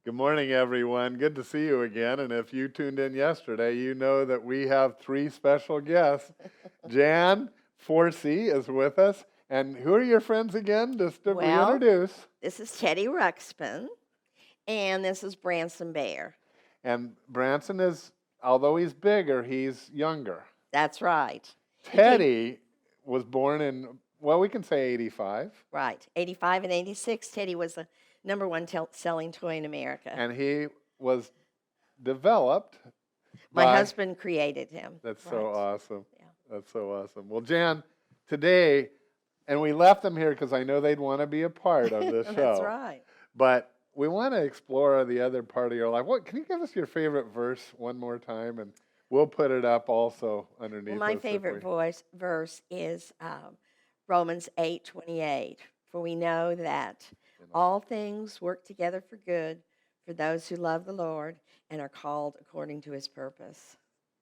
Good morning, everyone. Good to see you again. And if you tuned in yesterday, you know that we have three special guests. Jan Forsee is with us. And who are your friends again? Just to Well, reintroduce. this is Teddy Ruxpin, and this is Branson Bear. And Branson is, although he's bigger, he's younger. That's right. Teddy was born in, well, we can say 85. Right. 85 and 86, Teddy was the number one selling toy in America. And he was developed My by, husband created him. That's right. so awesome. Yeah. That's so awesome. Well, Jan, today, and we left them here because I know they'd want to be a part of this show. That's right. But we want to explore the other part of your life. What can you give us your favorite verse one more time, and we'll put it up also underneath. Well, my favorite verse is Romans 8:28. For we know that all things work together for good for those who love the Lord and are called according to His purpose.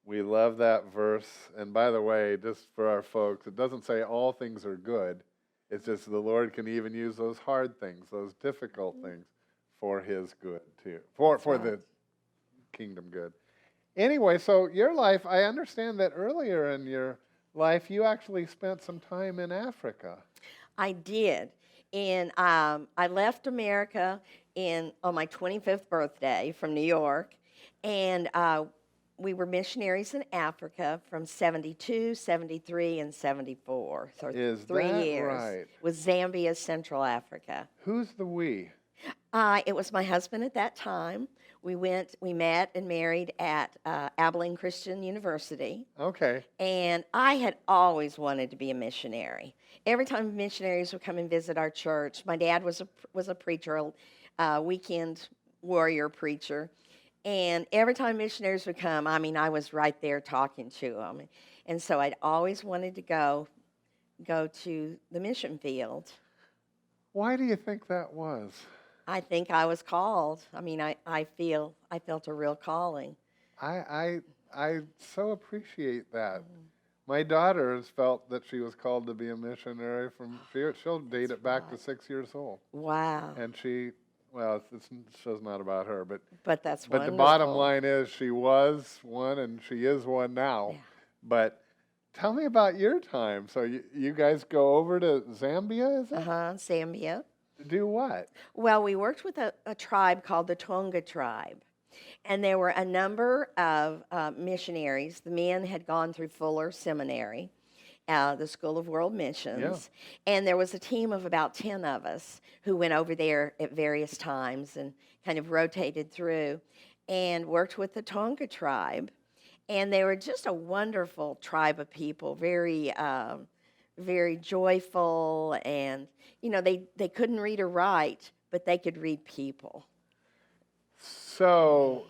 We love that verse. And by the way, just for our folks, it doesn't say all things are good. It's just the Lord can even use those hard things, those difficult things, for His good too, for the kingdom good. Anyway, so your life, I understand that earlier in your life, you actually spent some time in Africa. I did. And I left America on my 25th birthday from New York. And we were missionaries in Africa from 72, 73, and 74. So Is 3 that years. right? With Zambia, Central Africa. Who's the we? It was my husband at that time. We met and married at Abilene Christian University. Okay. And I had always wanted to be a missionary. Every time missionaries would come and visit our church, my dad was a preacher, a weekend warrior preacher. And every time missionaries would come, I was right there talking to them. And so I'd always wanted to go to the mission field. Why do you think that was? I think I was called. I felt a real calling. I so appreciate that. My daughter has felt that she was called to be a missionary she'll date it back to 6 years old. Wow. And this show's not about her, but that's the bottom line is she was one and she is one now. Yeah. But tell me about your time. So you guys go over to Zambia, is it? Zambia. Do what? Well, we worked with a tribe called the Tonga tribe. And there were a number of missionaries. The men had gone through Fuller Seminary, the School of World Missions. Yeah. And there was a team of about 10 of us who went over there at various times and kind of rotated through and worked with the Tonga tribe. And they were just a wonderful tribe of people, very joyful. And, they couldn't read or write, but they could read people. So,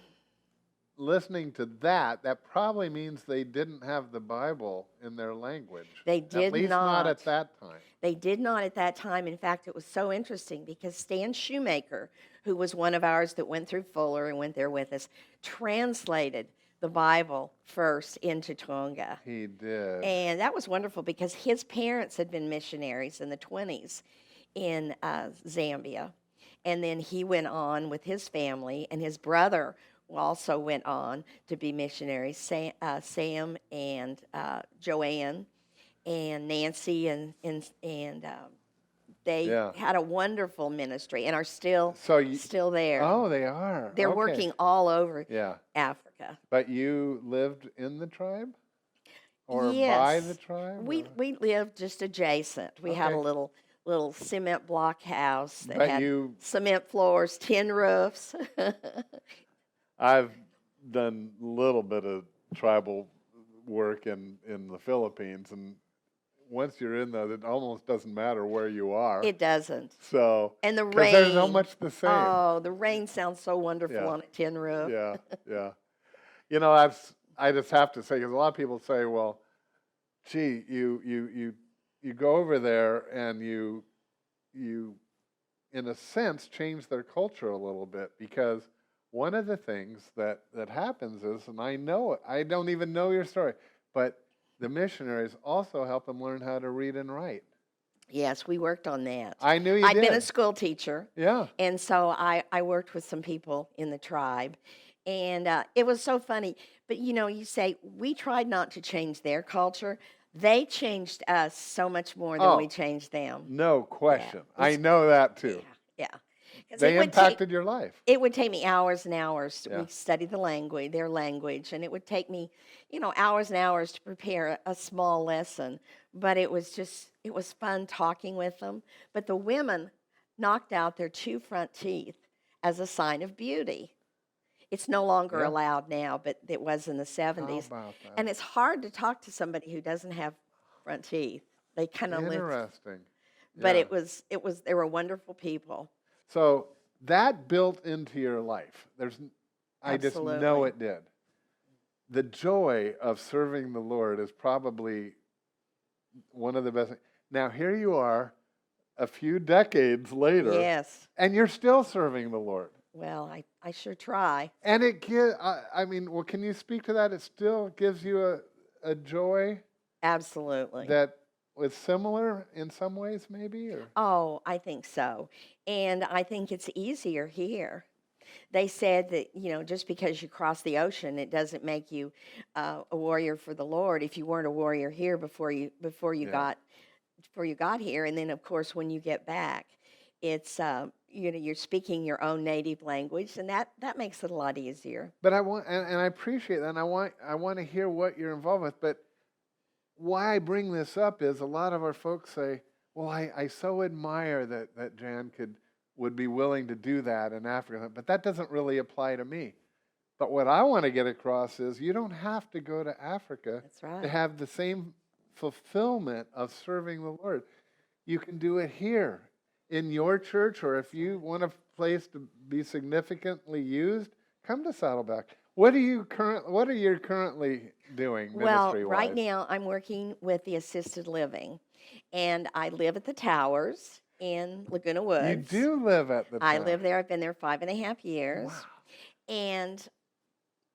listening to that probably means they didn't have the Bible in their language. They did not. At least not at that time. They did not at that time. In fact, it was so interesting because Stan Shoemaker, who was one of ours that went through Fuller and went there with us, translated the Bible first into Tonga. He did. And that was wonderful because his parents had been missionaries in the 20s in Zambia. And then he went on with his family, and his brother also went on to be missionaries, Sam and Joanne and Nancy, and they had a wonderful ministry and are still there. Oh, they are. They're working all over Africa. But you lived in the tribe? Or yes. By the tribe? We lived just adjacent. We had a little cement block house that had cement floors, tin roofs. I've done a little bit of tribal work in the Philippines, and once you're in there, it almost doesn't matter where you are. It doesn't. So, and the rain. There's so much the same. Oh, the rain sounds so wonderful on a tin roof. Yeah. I just have to say, because a lot of people say, well, gee, you go over there and you in a sense change their culture a little bit, because one of the things that happens is, and I know it, I don't even know your story, but the missionaries also help them learn how to read and write. Yes, we worked on that. I knew you I'd been a did. school teacher, Yeah. and so I worked with some people in the tribe, and it was so funny. But you say we tried not to change their culture. They changed us so much more than we Oh, changed them. no Yeah, question. I it's know that yeah, too. yeah. Because They impacted your life. it would take me hours and hours. Yeah. We studied their language, and it would take me, hours and hours to prepare a small lesson. But it was fun talking with them. But the women knocked out their two front teeth as a sign of beauty. It's no longer Yeah. allowed now, but it was in the How 70s. about And that? it's hard to talk to somebody who doesn't have front teeth. They kind of live, Interesting. but Yeah. they were wonderful people. So that built into your life. I just know Absolutely. it did. The joy of serving the Lord is probably one of the best. Now here you are, a few decades later, Yes. and you're still serving the Lord. Well, I sure try. And I mean, well, can you speak to that? It still gives you a joy Absolutely. that was similar in some ways, maybe, or Oh, I think so. And I think it's easier here. They said that, just because you cross the ocean, it doesn't make you a warrior for the Lord if you weren't a warrior here yeah. before you got here. And then, of course, when you get back, it's you're speaking your own native language, and that makes it a lot easier. But I want, and I appreciate that, and I want to hear what you're involved with. But why I bring this up is a lot of our folks say, "Well, I so admire that Jan would be willing to do that in Africa, but that doesn't really apply to me." But what I want to get across is you don't have to go to Africa That's to right. have the same fulfillment of serving the Lord. You can do it here in your church, or if you want a place to be significantly used, come to Saddleback. What are you currently doing Well, ministry right wise? now I'm working with the assisted living, and I live at the Towers in Laguna You Woods. do live at the I tower. live there. I've been there 5.5 years, Wow. and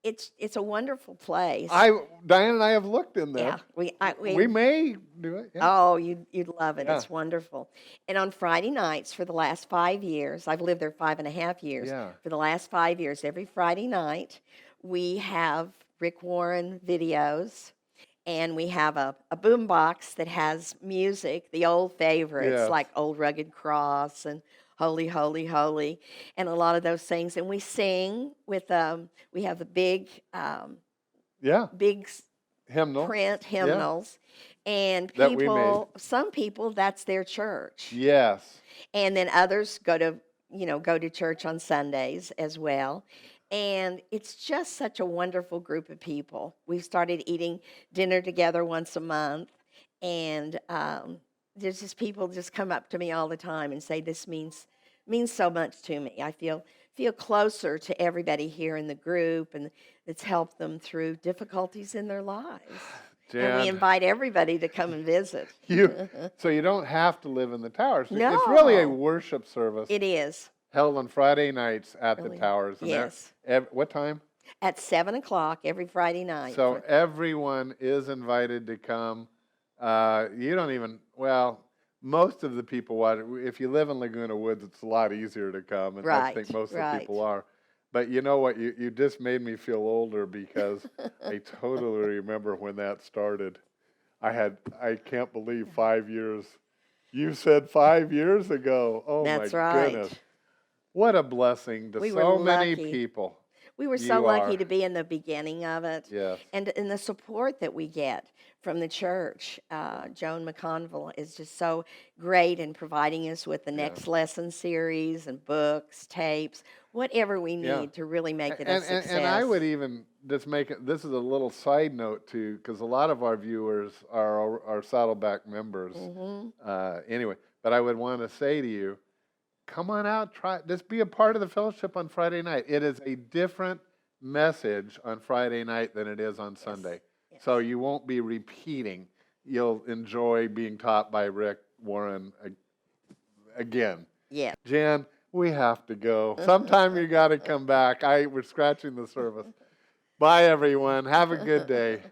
it's a wonderful place. Diane and I have looked in Yeah, there. we We may do it. Yeah. oh, you'd love it. Yeah. It's wonderful. And on Friday nights for the last 5 years, I've lived there 5.5 years. Yeah. For the last 5 years, every Friday night, we have Rick Warren videos, and we have a boom box that has music, the old favorites Yes. like Old Rugged Cross and Holy, Holy, Holy, and a lot of those things. And we sing with we have the Yeah. big Hymnal. print Yeah. hymnals, and That we made. some people, that's their church. Yes. And then others go to church on Sundays as well. And it's just such a wonderful group of people. We've started eating dinner together once a month, and there's just people just come up to me all the time and say this means so much to me. I feel closer to everybody here in the group, and it's helped them through difficulties in their lives. And we Jan, invite everybody to come and visit. so you don't have to live in the towers. It's really a No, worship service it is. held on Friday nights at the Really. towers. And Yes. what time? At 7 o'clock every Friday night. So everyone is invited to come. You don't even, well, most of the people watch it. If you live in Laguna Woods, it's a lot easier to come, and I think Right, most of the right. people are. But you know what? You just made me feel older because I totally remember when that started. I can't believe 5 years. You said 5 years ago. Oh That's my right. goodness. What a blessing to We were so many lucky. people. We were so You lucky are. to be in the beginning of it, Yes. and the support that we get from the church. Joan McConville is just so great in providing us with the Yeah. next lesson series and books, tapes, whatever we Yeah. need to really make it a And success. I would even just make it, this is a little side note too, because a lot of our viewers are Saddleback members. Anyway, but I would want to say to you, come on out, just be a part of the fellowship on Friday night. It is a different message on Friday night than it is on Sunday. Yes. So you won't be repeating. You'll enjoy being taught by Rick Warren again. Yeah. Jan, we have to go. Sometime you got to come back. We're scratching the surface. Bye, everyone. Have a good day.